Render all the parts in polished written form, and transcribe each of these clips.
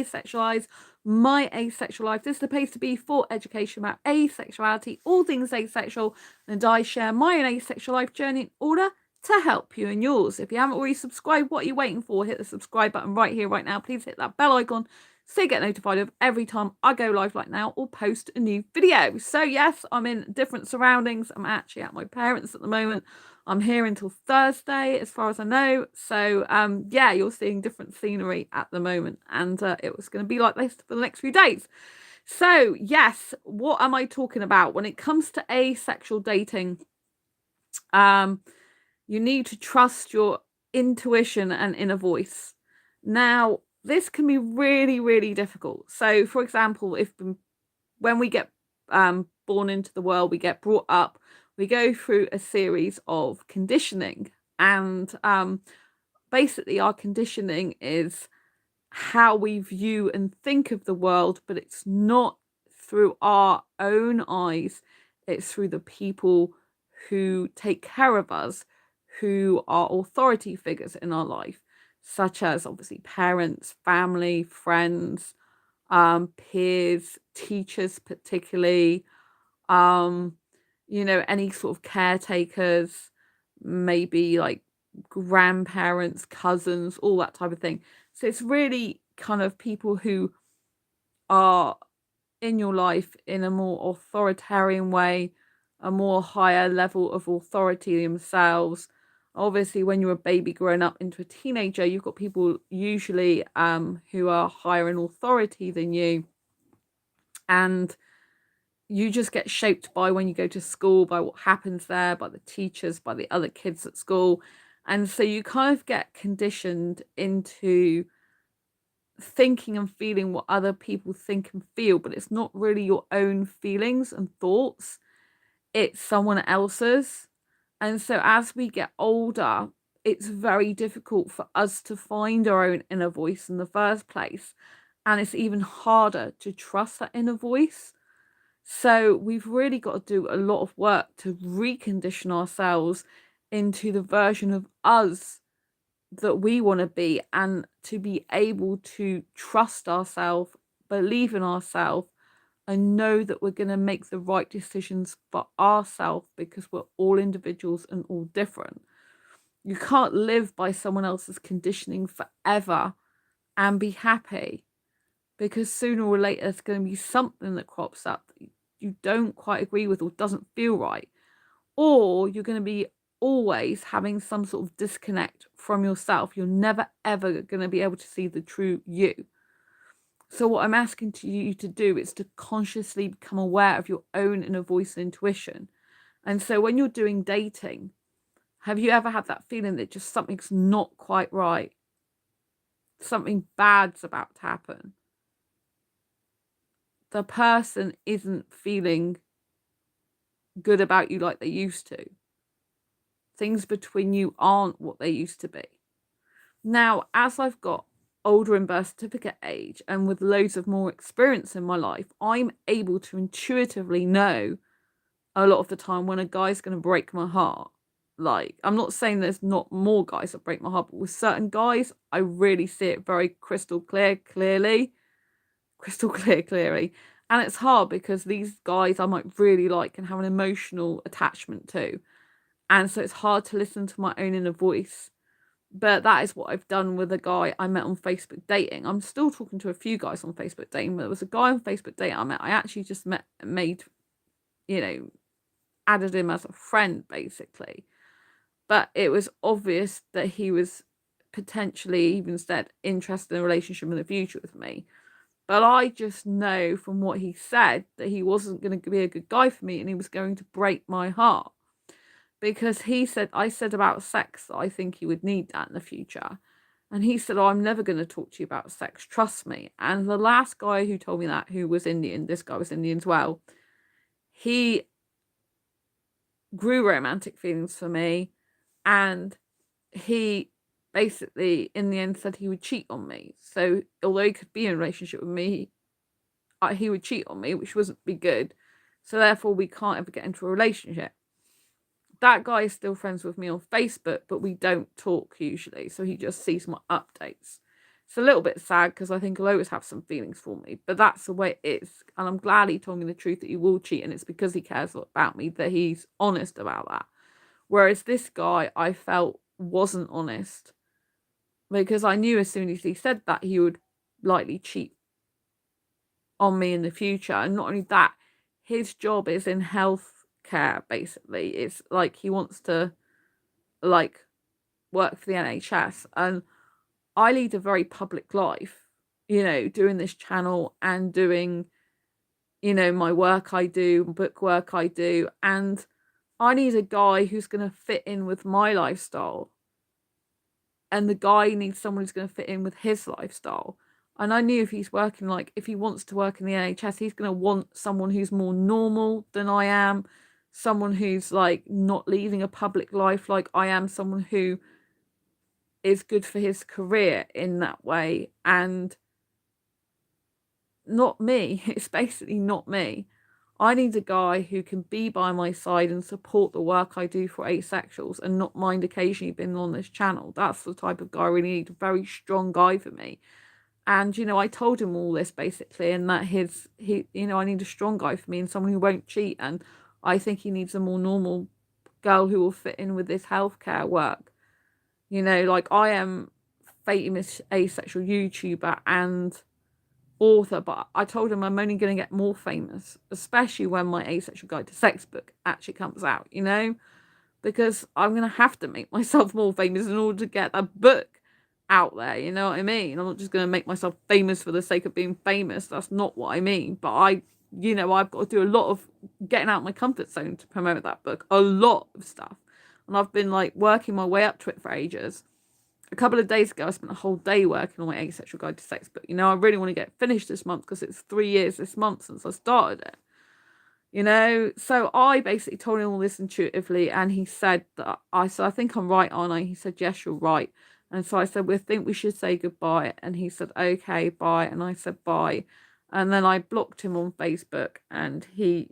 Asexualise, my asexual life. This is the place to be for education about asexuality, all things asexual, and I share my own asexual life journey in order to help you and yours. If you haven't already subscribed, what are you waiting for? Hit the subscribe button right here, right now. Please hit that bell icon so you get notified of every time I go live like now or post a new video. So yes, I'm in different surroundings. I'm actually at my parents' at the moment. I'm here until Thursday, as far as I know. So yeah, you're seeing different scenery at the moment, and it was going to be like this for the next few days. So yes, what am I talking about when it comes to asexual dating? You need to trust your intuition and inner voice. Now, this can be really, really difficult. So, for example, when we get born into the world, we get brought up, we go through a series of conditioning, and basically our conditioning is how we view and think of the world, but it's not through our own eyes, it's through the people who take care of us, who are authority figures in our life, such as obviously parents, family, friends, peers, teachers, particularly, any sort of caretakers, maybe like grandparents, cousins, all that type of thing. So it's really kind of people who are in your life in a more authoritarian way, a more higher level of authority themselves. Obviously, when you're a baby growing up into a teenager, you've got people usually who are higher in authority than you. And you just get shaped by when you go to school, by what happens there, by the teachers, by the other kids at school. And so you kind of get conditioned into thinking and feeling what other people think and feel, but it's not really your own feelings and thoughts, it's someone else's. And so as we get older, it's very difficult for us to find our own inner voice in the first place. And it's even harder to trust that inner voice. So we've really got to do a lot of work to recondition ourselves into the version of us that we want to be, and to be able to trust ourselves, believe in ourselves, and know that we're going to make the right decisions for ourselves, because we're all individuals and all different. You can't live by someone else's conditioning forever and be happy, because sooner or later there's going to be something that crops up that you don't quite agree with or doesn't feel right, or you're going to be always having some sort of disconnect from yourself. You're never ever going to be able to see the true you. So what I'm asking you to do is to consciously become aware of your own inner voice and intuition. And so when you're doing dating, have you ever had that feeling that just something's not quite right? Something bad's about to happen. The person isn't feeling good about you like they used to. Things between you aren't what they used to be. Now, as I've got older in birth certificate age and with loads of more experience in my life, I'm able to intuitively know a lot of the time when a guy's going to break my heart. Like, I'm not saying there's not more guys that break my heart, but with certain guys, I really see it very clearly. And it's hard because these guys I might really like and have an emotional attachment to. And so it's hard to listen to my own inner voice. But that is what I've done with a guy I met on Facebook dating. I'm still talking to a few guys on Facebook dating, but there was a guy on Facebook dating I met. I actually just added him as a friend, basically. But it was obvious that he was potentially even said interested in a relationship in the future with me. But I just know from what he said that he wasn't going to be a good guy for me, and he was going to break my heart. Because I said about sex that I think he would need that in the future. And he said, oh, I'm never going to talk to you about sex, trust me. And the last guy who told me that, who was Indian, this guy was Indian as well, he grew romantic feelings for me. And he basically, in the end, said he would cheat on me. So although he could be in a relationship with me, he would cheat on me, which wouldn't be good. So therefore, we can't ever get into a relationship. That guy is still friends with me on Facebook, but we don't talk usually. So he just sees my updates. It's a little bit sad because I think he'll always have some feelings for me, but that's the way it is. And I'm glad he told me the truth that he will cheat, and it's because he cares about me that he's honest about that. Whereas this guy, I felt wasn't honest because I knew as soon as he said that he would likely cheat on me in the future. And not only that, his job is in health care, basically. It's like he wants to like work for the NHS, and I lead a very public life, doing this channel and doing, my work I do, book work I do, and I need a guy who's going to fit in with my lifestyle, and the guy needs someone who's going to fit in with his lifestyle. And I knew if if he wants to work in the NHS, he's going to want someone who's more normal than I am, someone who's like not leading a public life like I am, someone who is good for his career in that way, and not me. It's basically not me. I need a guy who can be by my side and support the work I do for Asexuals and not mind occasionally being on this channel. That's the type of guy I really need, a very strong guy for me. And, I told him all this basically, and that I need a strong guy for me and someone who won't cheat. And I think he needs a more normal girl who will fit in with this healthcare work. Like I am famous asexual YouTuber and author, but I told him I'm only going to get more famous, especially when my Asexual Guide to Sex book actually comes out, because I'm going to have to make myself more famous in order to get that book out there, you know what I mean? I'm not just going to make myself famous for the sake of being famous. That's not what I mean. But I've got to do a lot of getting out of my comfort zone to promote that book, a lot of stuff. And I've been like working my way up to it for ages. A couple of days ago, I spent a whole day working on my Asexual Guide to Sex book. I really want to get finished this month because it's 3 years this month since I started it. So I basically told him all this intuitively, and he said that I think I'm right, aren't I? He said, yes, you're right. And so I said, we think we should say goodbye. And he said, okay, bye. And I said, bye. And then I blocked him on Facebook, and he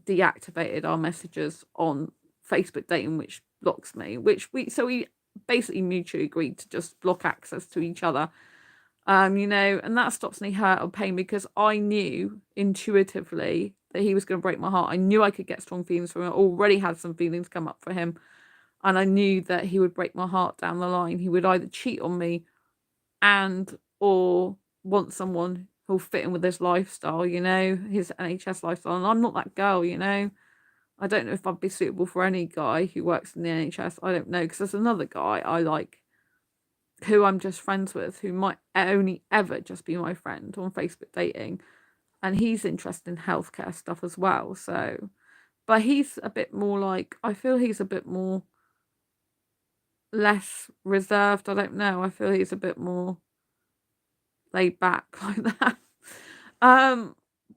deactivated our messages on Facebook dating, which blocks me, so we basically mutually agreed to just block access to each other. And that stops any hurt or pain because I knew intuitively that he was going to break my heart. I knew I could get strong feelings from him. I already had some feelings come up for him. And I knew that he would break my heart down the line. He would either cheat on me or want someone who'll fit in with his lifestyle, his NHS lifestyle. And I'm not that girl, I don't know if I'd be suitable for any guy who works in the NHS. I don't know, because there's another guy I like who I'm just friends with, who might only ever just be my friend on Facebook dating. And he's interested in healthcare stuff as well. So, but he's a bit more like, I feel he's a bit more less reserved. I don't know. I feel he's a bit more laid back like that.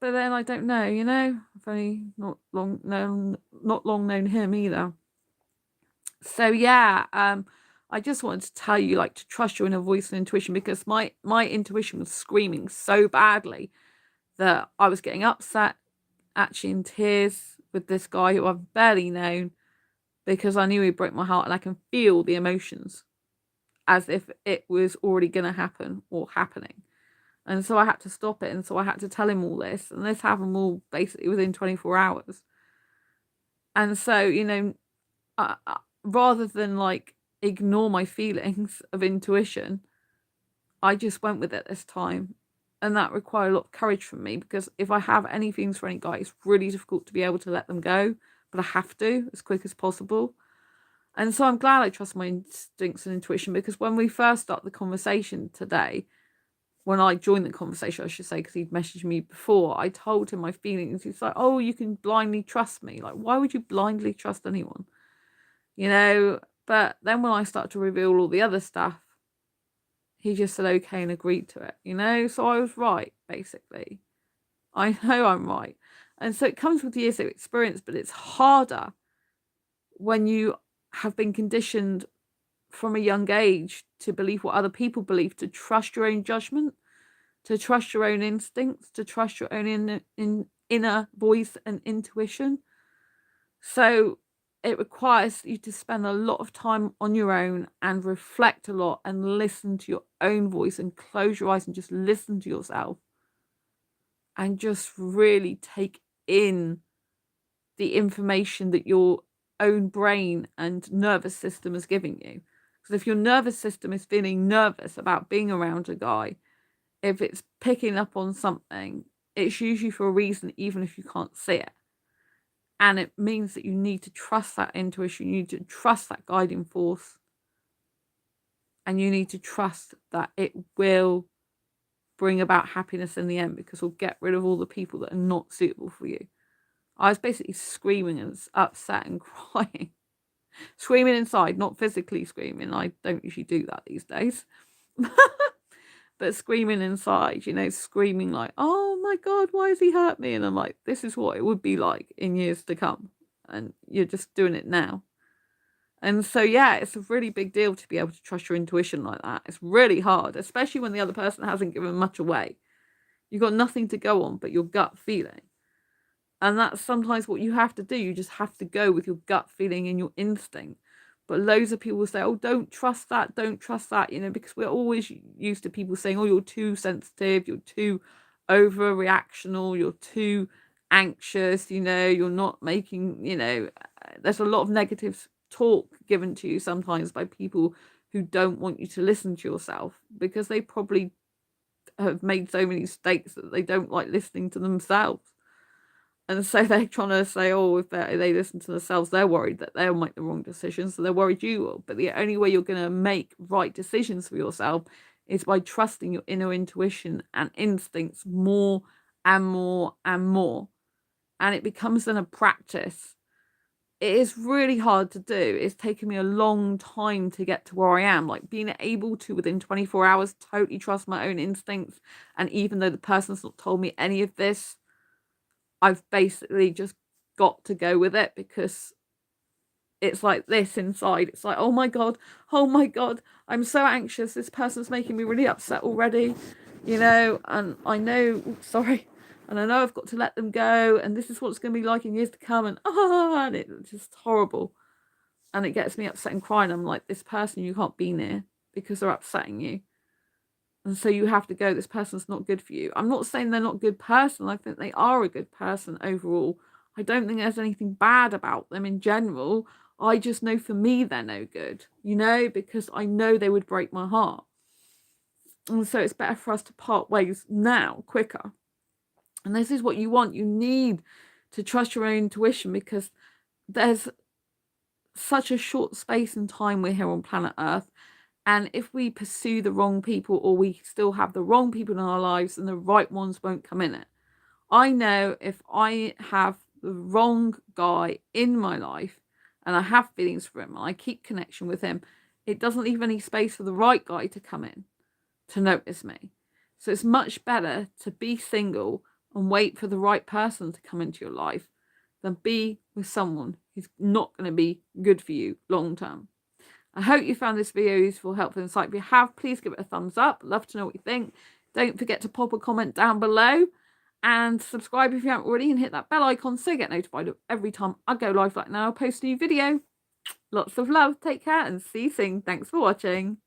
But then I don't know, I've only not long known him either. So yeah, I just wanted to tell you, like, to trust your inner voice and intuition, because my intuition was screaming so badly that I was getting upset, actually in tears with this guy who I've barely known, because I knew he broke my heart, and I can feel the emotions as if it was already going to happen or happening. And so I had to stop it. And so I had to tell him all this. And this happened all basically within 24 hours. And so, rather than like ignore my feelings of intuition, I just went with it this time. And that required a lot of courage from me, because if I have any feelings for any guy, it's really difficult to be able to let them go. But I have to as quick as possible. And so I'm glad I trust my instincts and intuition, because when we first started the conversation today, when I joined the conversation, I should say, because he'd messaged me before, I told him my feelings. He's like, oh, you can blindly trust me. Like, why would you blindly trust anyone? But then when I started to reveal all the other stuff, he just said okay and agreed to it, So I was right, basically. I know I'm right. And so it comes with years of experience, but it's harder when you have been conditioned from a young age to believe what other people believe, to trust your own judgment, to trust your own instincts, to trust your own inner voice and intuition. So it requires you to spend a lot of time on your own and reflect a lot and listen to your own voice and close your eyes and just listen to yourself and just really take in the information that your own brain and nervous system is giving you. Because if your nervous system is feeling nervous about being around a guy, if it's picking up on something, it's usually for a reason, even if you can't see it. And it means that you need to trust that intuition, you need to trust that guiding force, and you need to trust that it will bring about happiness in the end, because we'll get rid of all the people that are not suitable for you. I was basically screaming and upset and crying. Screaming inside, not physically screaming. I don't usually do that these days. But screaming inside, you know, screaming like, oh my God, why has he hurt me? And I'm like, this is what it would be like in years to come. And you're just doing it now. And so, yeah, it's a really big deal to be able to trust your intuition like that. It's really hard, especially when the other person hasn't given much away. You've got nothing to go on but your gut feeling. And that's sometimes what you have to do. You just have to go with your gut feeling and your instinct. But loads of people say, oh, don't trust that, you know, because we're always used to people saying, oh, you're too sensitive, you're too overreactional, you're too anxious, you know, you're not making, you know, there's a lot of negative talk given to you sometimes by people who don't want you to listen to yourself, because they probably have made so many mistakes that they don't like listening to themselves. And so they're trying to say, oh, if they listen to themselves, they're worried that they'll make the wrong decisions, so they're worried you will. But the only way you're going to make right decisions for yourself is by trusting your inner intuition and instincts more and more and more. And it becomes then a practice. It is really hard to do. It's taken me a long time to get to where I am. Like being able to, within 24 hours, totally trust my own instincts. And even though the person's not told me any of this, I've basically just got to go with it, because it's like this inside. It's like, oh my God, I'm so anxious. This person's making me really upset already, you know, and I know, sorry, and I know I've got to let them go, and this is what it's going to be like in years to come, and it's just horrible. And it gets me upset and crying. I'm like, this person you can't be near because they're upsetting you. And so you have to go, this person's not good for you. I'm not saying they're not a good person. I think they are a good person overall. I don't think there's anything bad about them in general. I just know for me they're no good, you know, because I know they would break my heart. And so it's better for us to part ways now, quicker. And this is what you want. You need to trust your own intuition, because there's such a short space and time we're here on planet Earth. And if we pursue the wrong people, or we still have the wrong people in our lives, then the right ones won't come in it. I know if I have the wrong guy in my life and I have feelings for him and I keep connection with him, it doesn't leave any space for the right guy to come in to notice me. So it's much better to be single and wait for the right person to come into your life than be with someone who's not going to be good for you long term. I hope you found this video useful, helpful, and insightful. If you have, please give it a thumbs up. Love to know what you think. Don't forget to pop a comment down below and subscribe if you haven't already, and hit that bell icon so you get notified of every time I go live like now. I'll post a new video. Lots of love. Take care and see you soon. Thanks for watching.